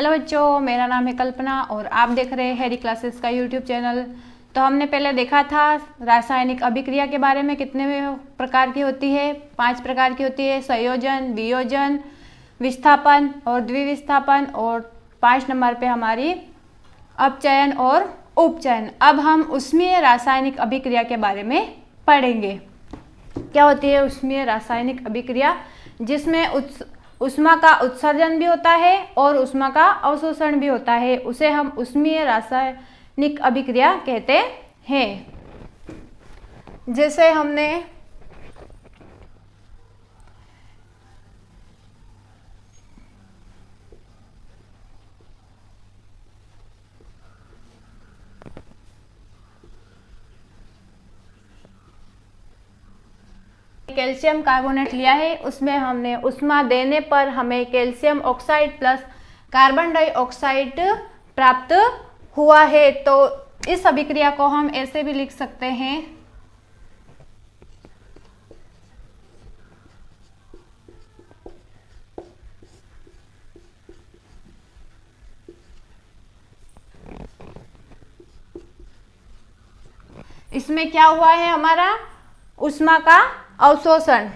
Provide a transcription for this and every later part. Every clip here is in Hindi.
हेलो बच्चों, मेरा नाम है कल्पना और आप देख रहे हैं हैरी क्लासेस का यूट्यूब चैनल। तो हमने पहले देखा था रासायनिक अभिक्रिया के बारे में, कितने प्रकार की होती है। 5 प्रकार की होती है, संयोजन, वियोजन, विस्थापन और द्विविस्थापन। और 5 नंबर पे हमारी अपचयन और उपचयन। अब हम ऊष्मीय रासायनिक अभिक्रिया के बारे में पढ़ेंगे। क्या होती है ऊष्मीय रासायनिक अभिक्रिया? जिसमें ऊष्मा का उत्सर्जन भी होता है और ऊष्मा का अवशोषण भी होता है, उसे हम ऊष्मीय रासायनिक अभिक्रिया कहते हैं। जैसे हमने कैल्शियम कार्बोनेट लिया है, उसमें हमने ऊष्मा देने पर हमें calcium oxide plus carbon dioxide प्राप्त हुआ है। तो इस अभिक्रिया को हम ऐसे भी लिख सकते हैं, इसमें क्या हुआ है हमारा ऊष्मा का अवशोषण।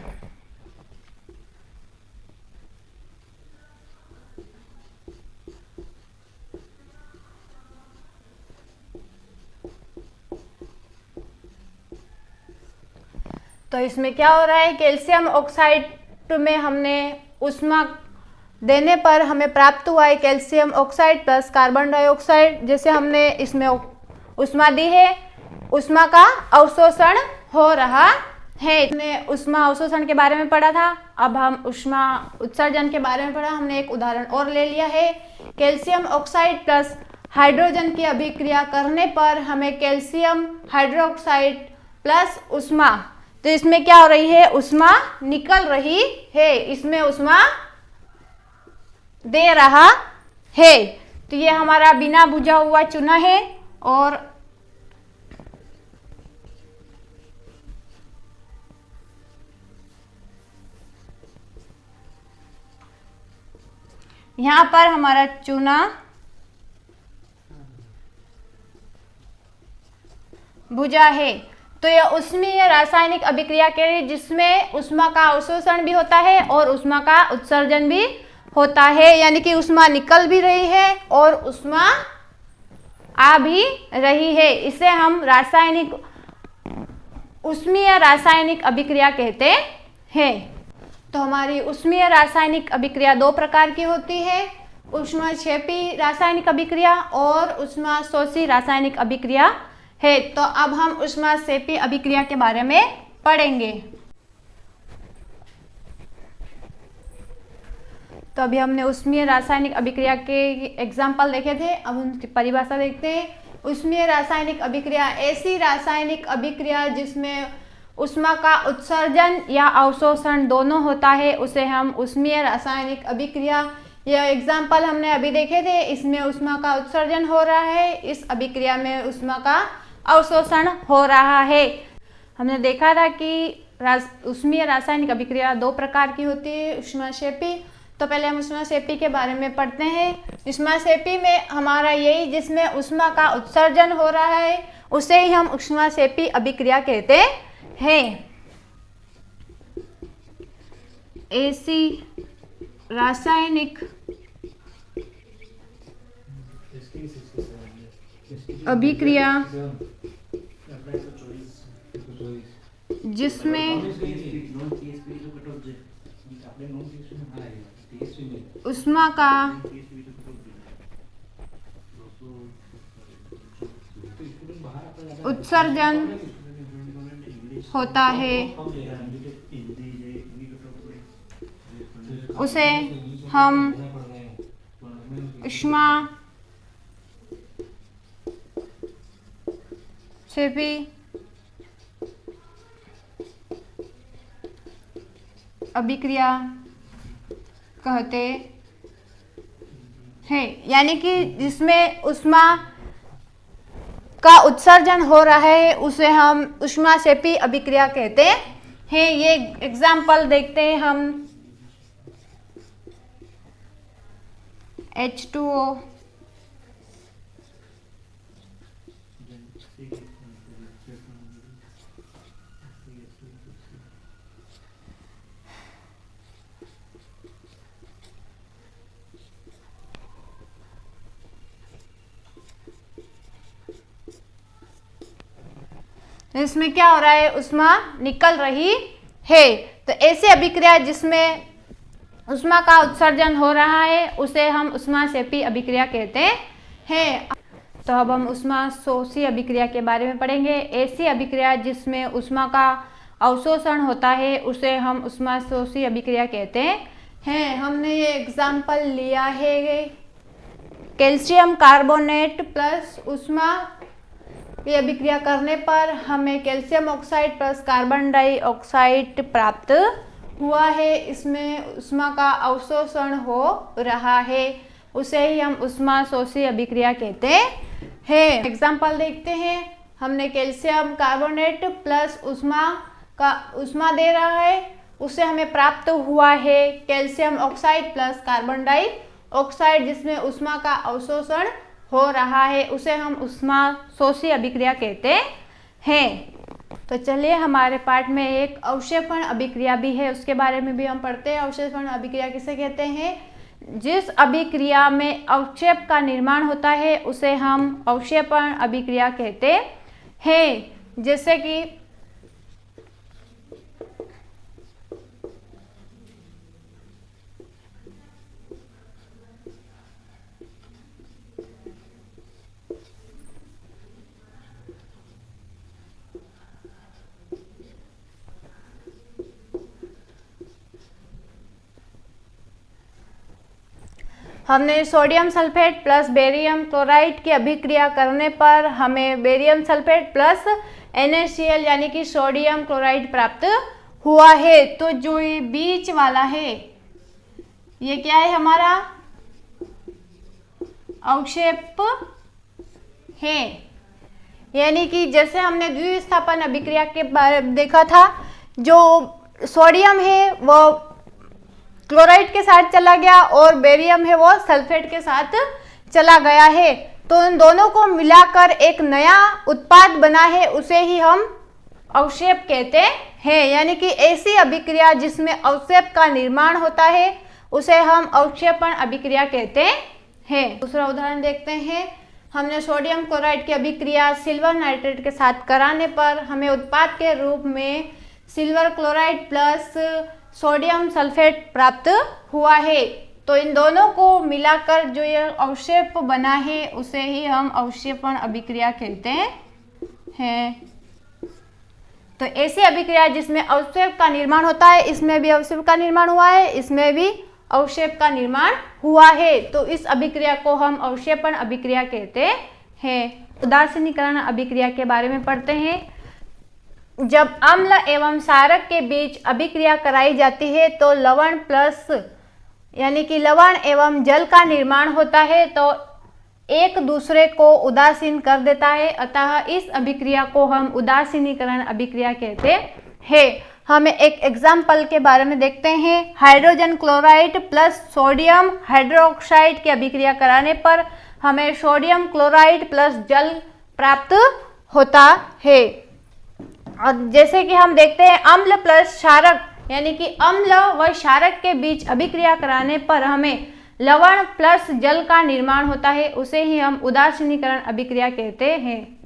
तो इसमें क्या हो रहा है, कैल्शियम ऑक्साइड में हमने ऊष्मा देने पर हमें प्राप्त हुआ है calcium oxide plus carbon dioxide. जैसे हमने इसमें ऊष्मा दी है, ऊष्मा का अवशोषण हो रहा है। हमने ऊष्मा अवशोषण के बारे में पढ़ा था, अब हम ऊष्मा उत्सर्जन के बारे में पढ़ा। हमने एक उदाहरण और ले लिया है, कैल्शियम ऑक्साइड प्लस हाइड्रोजन की अभिक्रिया करने पर हमें कैल्शियम हाइड्रोक्साइड प्लस ऊष्मा। तो इसमें क्या हो रही है, ऊष्मा निकल रही है, इसमें ऊष्मा दे रहा है। तो ये हमारा बिना बुझा हुआ चूना है और यहां पर हमारा चूना बुझा है। तो यह ऊष्मीय रासायनिक अभिक्रिया के लिए जिसमें ऊष्मा का अवशोषण भी होता है और ऊष्मा का उत्सर्जन भी होता है, यानी कि ऊष्मा निकल भी रही है और ऊष्मा आ भी रही है। इसे हम रासायनिक ऊष्मीय रासायनिक अभिक्रिया कहते हैं। तो हमारी ऊष्मीय रासायनिक अभिक्रिया 2 प्रकार की होती है, ऊष्माक्षेपी रासायनिक अभिक्रिया और ऊष्माशोषी रासायनिक अभिक्रिया है। तो अब हम ऊष्माक्षेपी अभिक्रिया के बारे में पढ़ेंगे। तो अभी हमने ऊष्मीय रासायनिक अभिक्रिया के एग्जाम्पल देखे थे, अब उनकी परिभाषा देखते हैं। ऊष्मीय रासायनिक अभिक्रिया ऐसी रासायनिक अभिक्रिया जिसमें ऊष्मा का उत्सर्जन या अवशोषण दोनों होता है, उसे हम ऊष्मीय रासायनिक अभिक्रिया। यह एग्जाम्पल हमने अभी देखे थे, इसमें ऊष्मा का उत्सर्जन हो रहा है, इस अभिक्रिया में ऊष्मा का अवशोषण हो रहा है। हमने देखा था कि ऊष्मीय रासायनिक अभिक्रिया 2 प्रकार की होती है, ऊष्माक्षेपी। तो पहले हम ऊष्माक्षेपी के बारे में पढ़ते हैं। ऊष्माक्षेपी में हमारा यही जिसमें ऊष्मा का उत्सर्जन हो रहा है, उसे ही हम ऊष्माक्षेपी अभिक्रिया कहते हैं। ऐसी रासायनिक अभिक्रिया जिसमें ऊष्मा का उत्सर्जन होता है, उसे हम ऊष्माक्षेपी अभिक्रिया कहते हैं। यानी कि जिसमें ऊष्मा का उत्सर्जन हो रहा है, उसे हम ऊष्माक्षेपी अभिक्रिया कहते हैं। ये एग्जाम्पल देखते हैं हम। H2O इसमें क्या हो रहा है, ऊष्मा निकल रही है। तो ऐसी अभिक्रिया जिसमें ऊष्मा का उत्सर्जन हो रहा है उसे हम ऊष्माक्षेपी अभिक्रिया कहते हैं। तो अब हम ऊष्माशोषी अभिक्रिया के बारे में पढ़ेंगे। ऐसी अभिक्रिया जिसमें ऊष्मा का अवशोषण होता है उसे हम ऊष्माशोषी अभिक्रिया कहते हैं। हमने ये एग्जाम्पल लिया है कैल्शियम कार्बोनेट प्लस ऊष्मा। ये अभिक्रिया करने पर हमें calcium oxide plus carbon dioxide प्राप्त हुआ है। इसमें ऊष्मा का अवशोषण हो रहा है, उसे ही हम ऊष्माशोषी अभिक्रिया कहते हैं। एग्जाम्पल देखते हैं। हमने कैल्शियम कार्बोनेट प्लस ऊष्मा दे रहा है, उसे हमें प्राप्त हुआ है calcium oxide plus carbon dioxide जिसमें ऊष्मा का अवशोषण हो रहा है, उसे हम ऊष्माशोषी अभिक्रिया कहते हैं। तो चलिए हमारे पाठ में एक अवक्षेपण अभिक्रिया भी है, उसके बारे में भी हम पढ़ते हैं। अवक्षेपण अभिक्रिया किसे कहते हैं? जिस अभिक्रिया में अवक्षेप का निर्माण होता है उसे हम अवक्षेपण अभिक्रिया कहते हैं। जैसे कि हमने sodium sulphate plus barium chloride की अभिक्रिया करने पर हमें बेरियम सल्फेट प्लस NaCl यानी कि सोडियम क्लोराइड प्राप्त हुआ है। तो जो ये बीच वाला है ये क्या है, हमारा अवक्षेप है। यानी कि जैसे हमने द्विविस्थापन अभिक्रिया के बारे में देखा था, जो सोडियम है वो क्लोराइड के साथ चला गया और बेरियम है वो सल्फेट के साथ चला गया है। तो इन दोनों को मिलाकर एक नया उत्पाद बना है, उसे ही हम अवक्षेप कहते हैं। यानी कि ऐसी अभिक्रिया जिसमें अवक्षेप का निर्माण होता है उसे हम अवक्षेपण अभिक्रिया कहते हैं। दूसरा उदाहरण देखते हैं। हमने सोडियम क्लोराइड की अभिक्रिया सिल्वर नाइट्रेट के साथ कराने पर हमें उत्पाद के रूप में silver chloride plus sodium sulphate प्राप्त हुआ है। तो इन दोनों को मिलाकर जो ये अवक्षेप बना है उसे ही हम अवक्षेपण अभिक्रिया कहते हैं। तो ऐसी अभिक्रिया जिसमें अवक्षेप का निर्माण होता है, इसमें भी अवक्षेप का निर्माण हुआ है, इसमें भी अवक्षेप का निर्माण हुआ है, तो इस अभिक्रिया को हम अवक्षेपण अभिक्रिया कहते हैं। उदासीनीकरण अभिक्रिया के बारे में पढ़ते हैं। जब अम्ल एवं क्षारक के बीच अभिक्रिया कराई जाती है तो लवण प्लस यानी कि लवण एवं जल का निर्माण होता है, तो एक दूसरे को उदासीन कर देता है, अतः इस अभिक्रिया को हम उदासीनीकरण अभिक्रिया कहते हैं। हमें एक एग्जाम्पल के बारे में देखते हैं। Hydrogen chloride plus sodium hydroxide की अभिक्रिया कराने पर हमें सोडियम क्लोराइड प्लस जल प्राप्त होता है। और जैसे कि हम देखते हैं अम्ल प्लस क्षारक यानी कि अम्ल व क्षारक के बीच अभिक्रिया कराने पर हमें लवण प्लस जल का निर्माण होता है, उसे ही हम उदासीनीकरण अभिक्रिया कहते हैं।